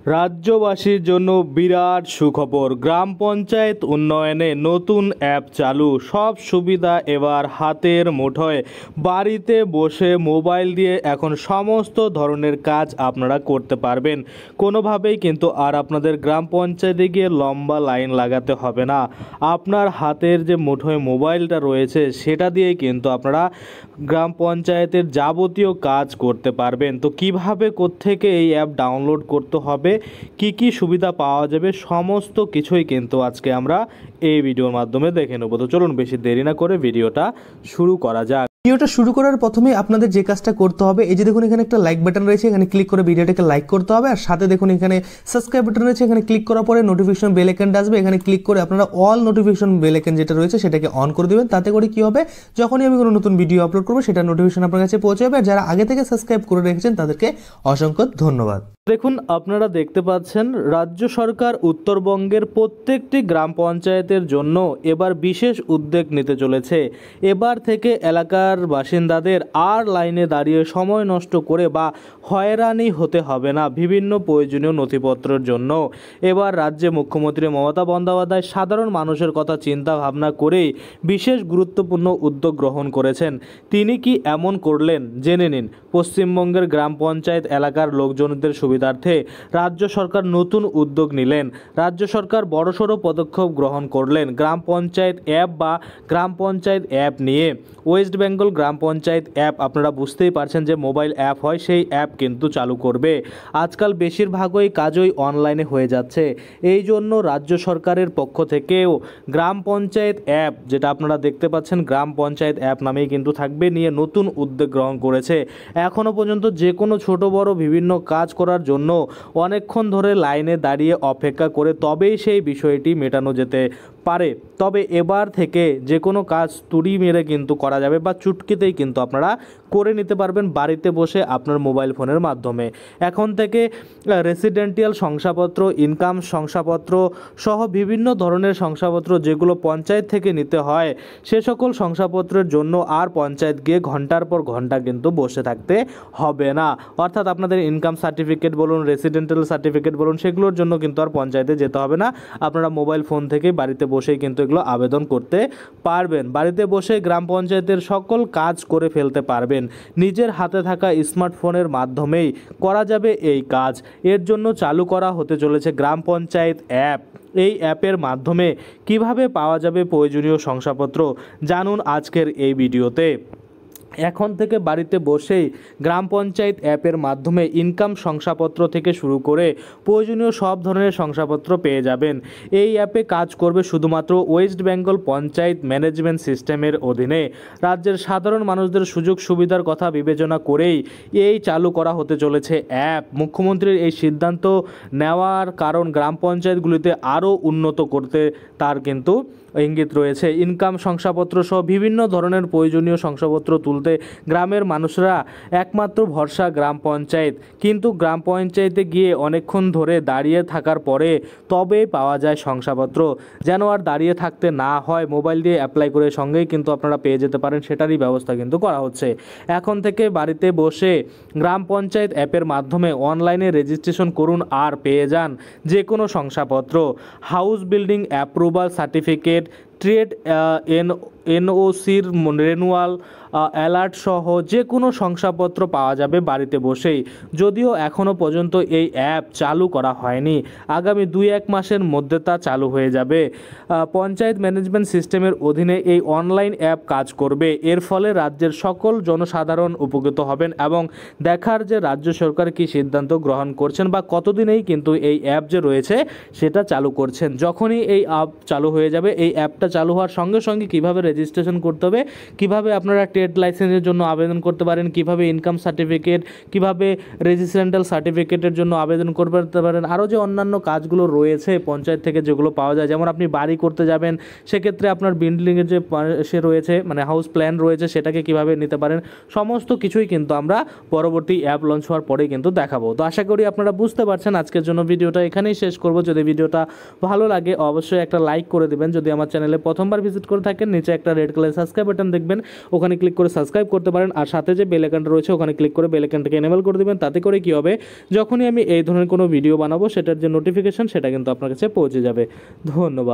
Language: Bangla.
রাজ্যবাসীর জন্য বিরাট সুখবর। গ্রাম পঞ্চায়েত উন্নয়নে নতুন অ্যাপ চালু। সব সুবিধা এবার হাতের মুঠোয়। বাড়িতে বসে মোবাইল দিয়ে এখন সমস্ত ধরনের কাজ আপনারা করতে পারবেন। কোনোভাবেই কিন্তু আর আপনাদের গ্রাম পঞ্চায়েতে গিয়ে লম্বা লাইন লাগাতে হবে না। আপনার হাতের যে মুঠোয় মোবাইলটা রয়েছে সেটা দিয়েই কিন্তু আপনারা গ্রাম পঞ্চায়েতের যাবতীয় কাজ করতে পারবেন। তো কিভাবে কোত্থেকে এই অ্যাপ ডাউনলোড করতে হবে, কি সুবিধা পাওয়া যাবে, সমস্ত কিছুই কিন্তু আজকে আমরা এই ভিডিওর মাধ্যমে দেখে নেব। তো চলুন বেশি দেরি না করে ভিডিওটা শুরু করা যাক। ভিডিওটা শুরু করার প্রথমে আপনাদের যে কাজটা করতে হবে, এই যে দেখুন এখানে একটা লাইক বাটন রয়েছে, এখানে ক্লিক করে ভিডিওটাকে লাইক করতে হবে। আর সাথে দেখুন এখানে সাবস্ক্রাইব বাটন রয়েছে, এখানে ক্লিক করার পরে নোটিফিকেশন বেল আইকনটা আসবে, এখানে ক্লিক করে আপনারা অল নোটিফিকেশন বেল আইকন যেটা রয়েছে সেটাকে অন করে দেবেন। তাতে করে কি হবে, যখনই আমি কোনো নতুন ভিডিও আপলোড করবো সেটা নোটিফিকেশন আপনার কাছে পৌঁছে যাবে। আর যারা আগে থেকে সাবস্ক্রাইব করে রেখেছেন তাদেরকে অসংখ্য ধন্যবাদ। দেখুন আপনারা দেখতে পাচ্ছেন রাজ্য সরকার উত্তরবঙ্গের প্রত্যেকটি গ্রাম পঞ্চায়েতের জন্য এবার বিশেষ উদ্যোগ নিতে চলেছে। এবার থেকে এলাকার বাসিন্দাদের আর লাইনে দাঁড়িয়ে সময় নষ্ট করে বা হয়রানি হতে হবে না বিভিন্ন প্রয়োজনীয় নথিপত্রের জন্য। এবার রাজ্যে মুখ্যমন্ত্রী মমতা বন্দ্যোপাধ্যায় সাধারণ মানুষের কথা চিন্তা ভাবনা করেই বিশেষ গুরুত্বপূর্ণ উদ্যোগ গ্রহণ করেছেন। তিনি কি এমন করলেন জেনে নিন। পশ্চিমবঙ্গের গ্রাম পঞ্চায়েত এলাকার লোকজনদের সুবিধার্থে রাজ্য সরকার নতুন উদ্যোগ নিলেন। রাজ্য সরকার বড়সড় পদক্ষেপ গ্রহণ করলেন গ্রাম পঞ্চায়েত অ্যাপ বা গ্রাম পঞ্চায়েত অ্যাপ নিয়ে। ওয়েস্ট বেঙ্গল গ্রাম পঞ্চায়েত অ্যাপ, আপনারা বুঝতেই পারছেন যে মোবাইল অ্যাপ হয়, সেই অ্যাপ কিন্তু চালু করবে। আজকাল বেশিরভাগই কাজই অনলাইনে হয়ে যাচ্ছে। এই জন্য রাজ্য সরকারের পক্ষ থেকেও গ্রাম পঞ্চায়েত অ্যাপ, যেটা আপনারা দেখতে পাচ্ছেন গ্রাম পঞ্চায়েত অ্যাপ নামেই কিন্তু থাকবে, নিয়ে নতুন উদ্যোগ গ্রহণ করেছে। এখনও পর্যন্ত যে কোনো ছোট বড় বিভিন্ন কাজ করার জন্য অনেকক্ষণ ধরে লাইনে দাঁড়িয়ে অপেক্ষা করে তবেই সেই বিষয়টি মেটানো যেতে পারে। তবে এবার থেকে যে কোনো কাজ তুড়ি মেরে কিন্তু করা যাবে বা চুটকিতেই কিন্তু আপনারা করে নিতে পারবেন বাড়িতে বসে আপনার মোবাইল ফোনের মাধ্যমে। এখন থেকে রেসিডেন্টিয়াল শংসাপত্র, ইনকাম শংসাপত্র সহ বিভিন্ন ধরনের শংসাপত্র যেগুলো পঞ্চায়েত থেকে নিতে হয়, সে সকল শংসাপত্রের জন্য আর পঞ্চায়েত গিয়ে ঘন্টার পর ঘন্টা কিন্তু বসে থাকতে হবে না। অর্থাৎ আপনাদের ইনকাম সার্টিফিকেট বলুন, রেসিডেন্টাল সার্টিফিকেট বলুন, সেগুলোর জন্য কিন্তু আর পঞ্চায়েতে যেতে হবে না। আপনারা মোবাইল ফোন থেকে বাড়িতে বসেই কিন্তু এগুলো আবেদন করতে পারবেন। বাড়িতে বসে গ্রাম পঞ্চায়েতের সকল কাজ করে ফেলতে পারবেন। নিজের হাতে থাকা স্মার্টফোনের মাধ্যমেই করা যাবে এই কাজ। এর জন্য চালু করা হতে চলেছে গ্রাম পঞ্চায়েত অ্যাপ। এই অ্যাপের মাধ্যমে কিভাবে পাওয়া যাবে প্রয়োজনীয় শংসাপত্র জানুন আজকের এই ভিডিওতে। এখন থেকে বাড়িতে বসেই গ্রাম পঞ্চায়েত অ্যাপের মাধ্যমে ইনকাম শংসাপত্র থেকে শুরু করে প্রয়োজনীয় সব ধরনের শংসাপত্র পেয়ে যাবেন। এই অ্যাপে কাজ করবে শুধুমাত্র ওয়েস্ট বেঙ্গল পঞ্চায়েত ম্যানেজমেন্ট সিস্টেমের অধীনে। রাজ্যের সাধারণ মানুষদের সুযোগ সুবিধার কথা বিবেচনা করেই এই চালু করা হতে চলেছে অ্যাপ। মুখ্যমন্ত্রীর এই সিদ্ধান্ত নেওয়ার কারণ গ্রাম পঞ্চায়েতগুলিতে আরও উন্নত করতে তার কিন্তু ইঙ্গিত রয়েছে। ইনকাম শংসাপত্র সহ বিভিন্ন ধরনের প্রয়োজনীয় শংসাপত্র তুলতে গ্রামের মানুষরা একমাত্র ভরসা গ্রাম পঞ্চায়েত। কিন্তু গ্রাম পঞ্চায়েতে গিয়ে অনেকক্ষণ ধরে দাঁড়িয়ে থাকার পরে তবে পাওয়া যায় শংসাপত্র। যেন আর দাঁড়িয়ে থাকতে না হয়, মোবাইল দিয়ে অ্যাপ্লাই করে সঙ্গেই কিন্তু আপনারা পেয়ে যেতে পারেন, সেটারই ব্যবস্থা কিন্তু করা হচ্ছে। এখন থেকে বাড়িতে বসে গ্রাম পঞ্চায়েত অ্যাপের মাধ্যমে অনলাইনে রেজিস্ট্রেশন করুন আর পেয়ে যান যে কোনো শংসাপত্র, house building approval certificate, trade এনওসির রেনুয়াল, অ্যালার্ট সহ যে কোনো শংসাপত্র পাওয়া যাবে বাড়িতে বসেই। যদিও এখনও পর্যন্ত এই অ্যাপ চালু করা হয়নি, আগামী 2-1 মাসের মধ্যে তা চালু হয়ে যাবে। পঞ্চায়েত ম্যানেজমেন্ট সিস্টেমের অধীনে এই অনলাইন অ্যাপ কাজ করবে। এর ফলে রাজ্যের সকল জনসাধারণ উপকৃত হবেন এবং দেখার যে রাজ্য সরকার কী সিদ্ধান্ত গ্রহণ করছেন বা কতদিনেই কিন্তু এই অ্যাপ যে রয়েছে সেটা চালু করছেন। যখনই এই অ্যাপ চালু হয়ে যাবে, এই অ্যাপটা চালু হওয়ার সঙ্গে সঙ্গে কীভাবে রেজিস্ট্রেশন করতে হবে, কীভাবে আপনারা ট্রেড লাইসেন্সের জন্য আবেদন করতে পারেন, কিভাবে ইনকাম সার্টিফিকেট, কিভাবে রেজিস্ট্রেশনাল সার্টিফিকেটের জন্য আবেদন করতে পারেন, আরও যে অন্যান্য কাজগুলো রয়েছে পঞ্চায়েত থেকে যেগুলো পাওয়া যায়, যেমন আপনি বাড়ি করতে যাবেন সেক্ষেত্রে আপনার বিল্ডিংয়ের যে সে রয়েছে মানে হাউস প্ল্যান রয়েছে সেটাকে কিভাবে নিতে পারেন, সমস্ত কিছুই কিন্তু আমরা পরবর্তী অ্যাপ লঞ্চ হওয়ার পরেই কিন্তু দেখাবো। তো আশা করি আপনারা বুঝতে পারছেন। আজকের জন্য ভিডিওটা এখানেই শেষ করব। যদি ভিডিওটা ভালো লাগে অবশ্যই একটা লাইক করে দেবেন। যদি আমার চ্যানেলে প্রথমবার ভিজিট করে থাকেন, নিচে একটা রেড কালার সাবস্ক্রাইব বাটন দেখবেন, ওখানে ক্লিক ক্লিক করে সাবস্ক্রাইব করতে পারেন। আর সাথে যে বেল আইকনটা রয়েছে ওখানে ক্লিক করে বেল আইকনটাকে এনেবল করে দেবেন। তাতে করে কী হবে, যখনই আমি এই ধরনের কোনো ভিডিও বানাবো সেটার যে নোটিফিকেশন সেটা কিন্তু আপনার কাছে পৌঁছে যাবে। ধন্যবাদ।